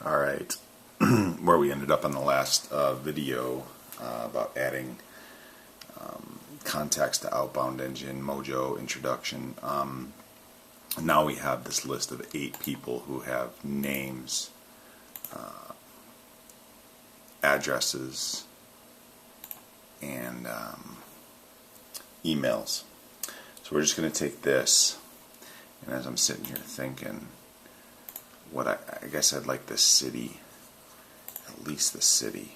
Alright, where we ended up on the last video about adding contacts to Outbound Engine, Mojo, introduction. Now we have this list of 8 people who have names, addresses, and emails. So we're just going to take this, and as I'm sitting here thinking, what I guess I'd like the city, at least the city.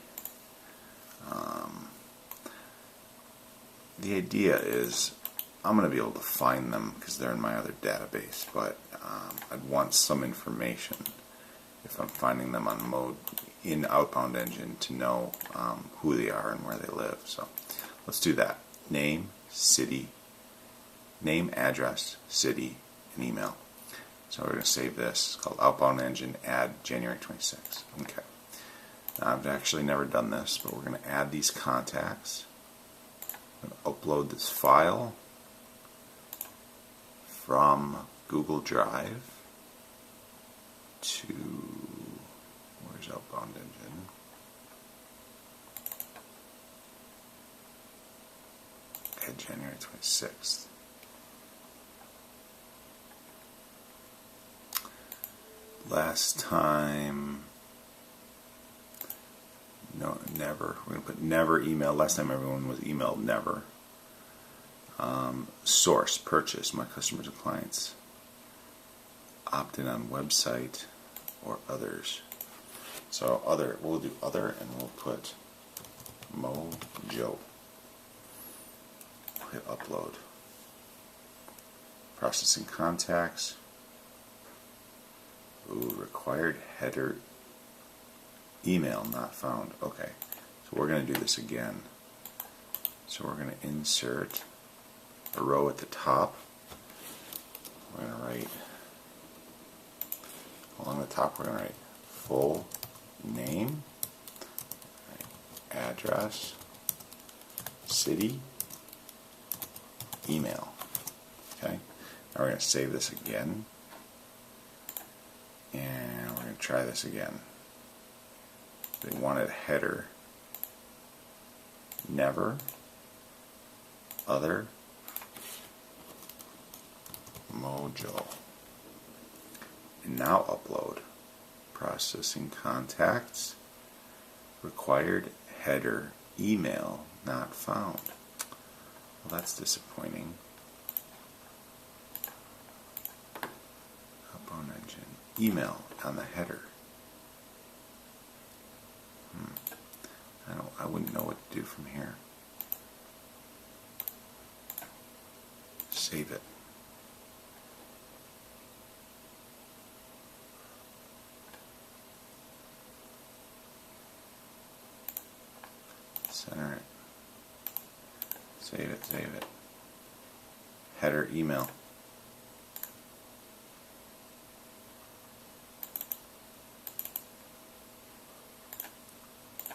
The idea is I'm going to be able to find them because they're in my other database, but I'd want some information if I'm finding them on in Outbound Engine to know who they are and where they live. So let's do that. Name, city, name, address, city, and email. So we're going to save this. It's called Outbound Engine add January 26th. Okay. Now, I've actually never done this, but we're going to add these contacts. I'm going to upload this file from Google Drive to, where's Outbound Engine? Okay, January 26th. Last time, no, never. We're going to put never email. Last time everyone was emailed never. Source, purchase, my customers and clients. Opt in on website or others. So other, we'll do other, and we'll put Mojo. Hit upload. Processing contacts. Ooh, required header email not found. Okay, so we're going to do this again. So we're going to insert a row at the top. We're going to write, along the top we're going to write full name, address, city, email. Okay, now we're going to save this again. And we're going to try this again. They wanted header, never, other, Mojo. And now upload. Processing contacts, required header, email not found. Well, that's disappointing. Outbound Engine. Email on the header. I wouldn't know what to do from here. Save it. Center it. Save it, save it. Header, email.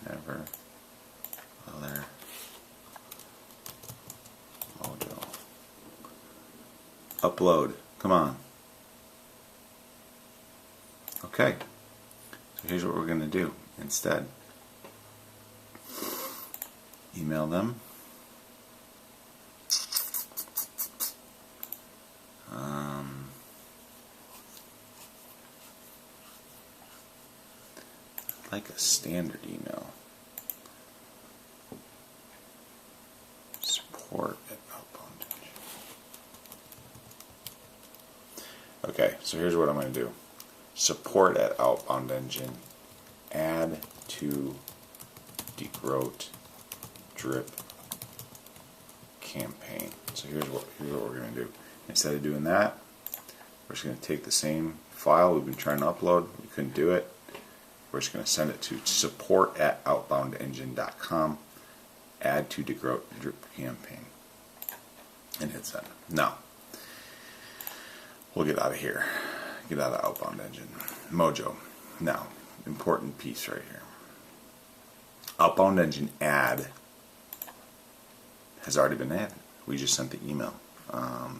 Never, other, Mojo. Upload. Come on. Okay. So here's what we're going to do instead. Email them. Like a standard email. Support at Outbound Engine. Okay, so here's what I'm going to do. Support at Outbound Engine. Add to degrowth drip campaign. So here's what we're going to do. Instead of doing that, we're just going to take the same file we've been trying to upload. We couldn't do it. We're just going to send it to support@outboundengine.com. Add to degrowth drip campaign. And hit send. Now, we'll get out of here. Get out of Outbound Engine. Mojo. Now, important piece right here. Outbound Engine add has already been added. We just sent the email.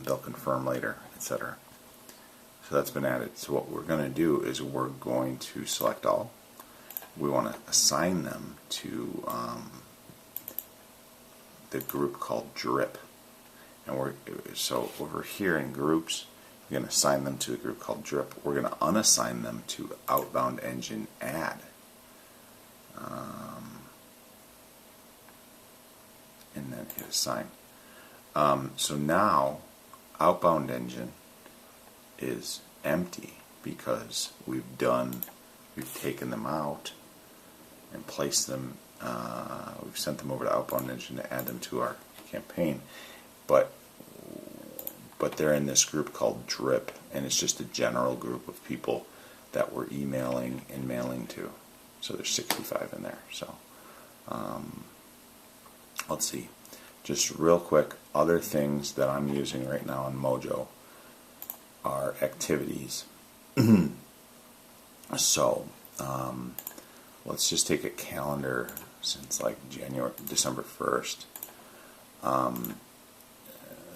They'll confirm later, etc. So that's been added. So what we're going to do is we're going to select all. We want to assign them to the group called drip. And so over here in groups, we're going to assign them to the group called drip. We're going to unassign them to Outbound Engine add. And then hit assign. So now Outbound Engine is empty because we've taken them out and placed them, we've sent them over to Outbound Engine to add them to our campaign, but they're in this group called drip, and it's just a general group of people that we're emailing and mailing to. So there's 65 in there. So let's see, just real quick, other things that I'm using right now on Mojo are activities. So let's just take a calendar since like December 1st.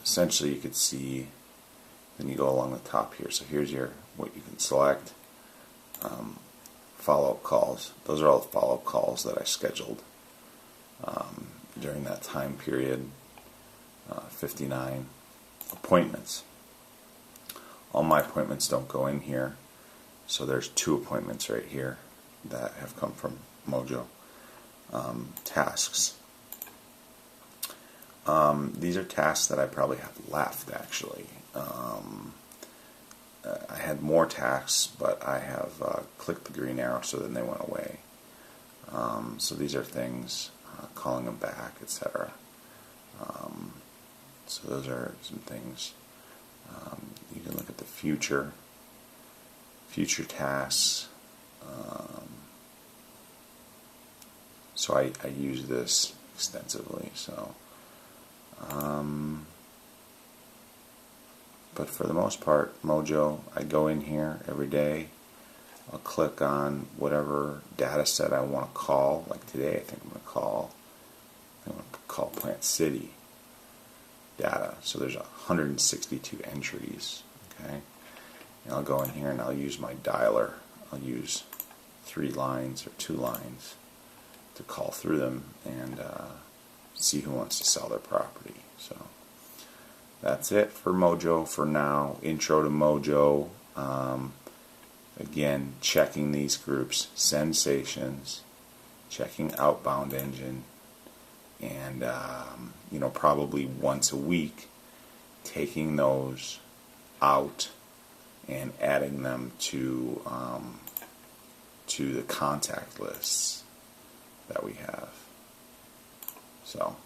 Essentially you could see, then you go along the top here. So here's what you can select. Follow-up calls. Those are all the follow-up calls that I scheduled during that time period. 59 appointments. All my appointments don't go in here, so there's 2 appointments right here that have come from Mojo. Tasks. These are tasks that I probably have left, actually. I had more tasks, but I have clicked the green arrow, so then they went away. So these are things, calling them back, etc. So those are some things. You can look at the future tasks. So I use this extensively. So, but for the most part, Mojo, I go in here every day. I'll click on whatever data set I want to call. Like today, I think I'm going to call Plant City data. So there's 162 entries. Okay, and I'll go in here and I'll use my dialer. I'll use 3 lines or 2 lines to call through them and see who wants to sell their property. So that's it for Mojo for now. Intro to Mojo. Again, checking these groups, sensations, checking Outbound Engine, and probably once a week taking those out and adding them to the contact lists that we have. So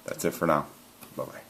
that's it for now. Bye-bye.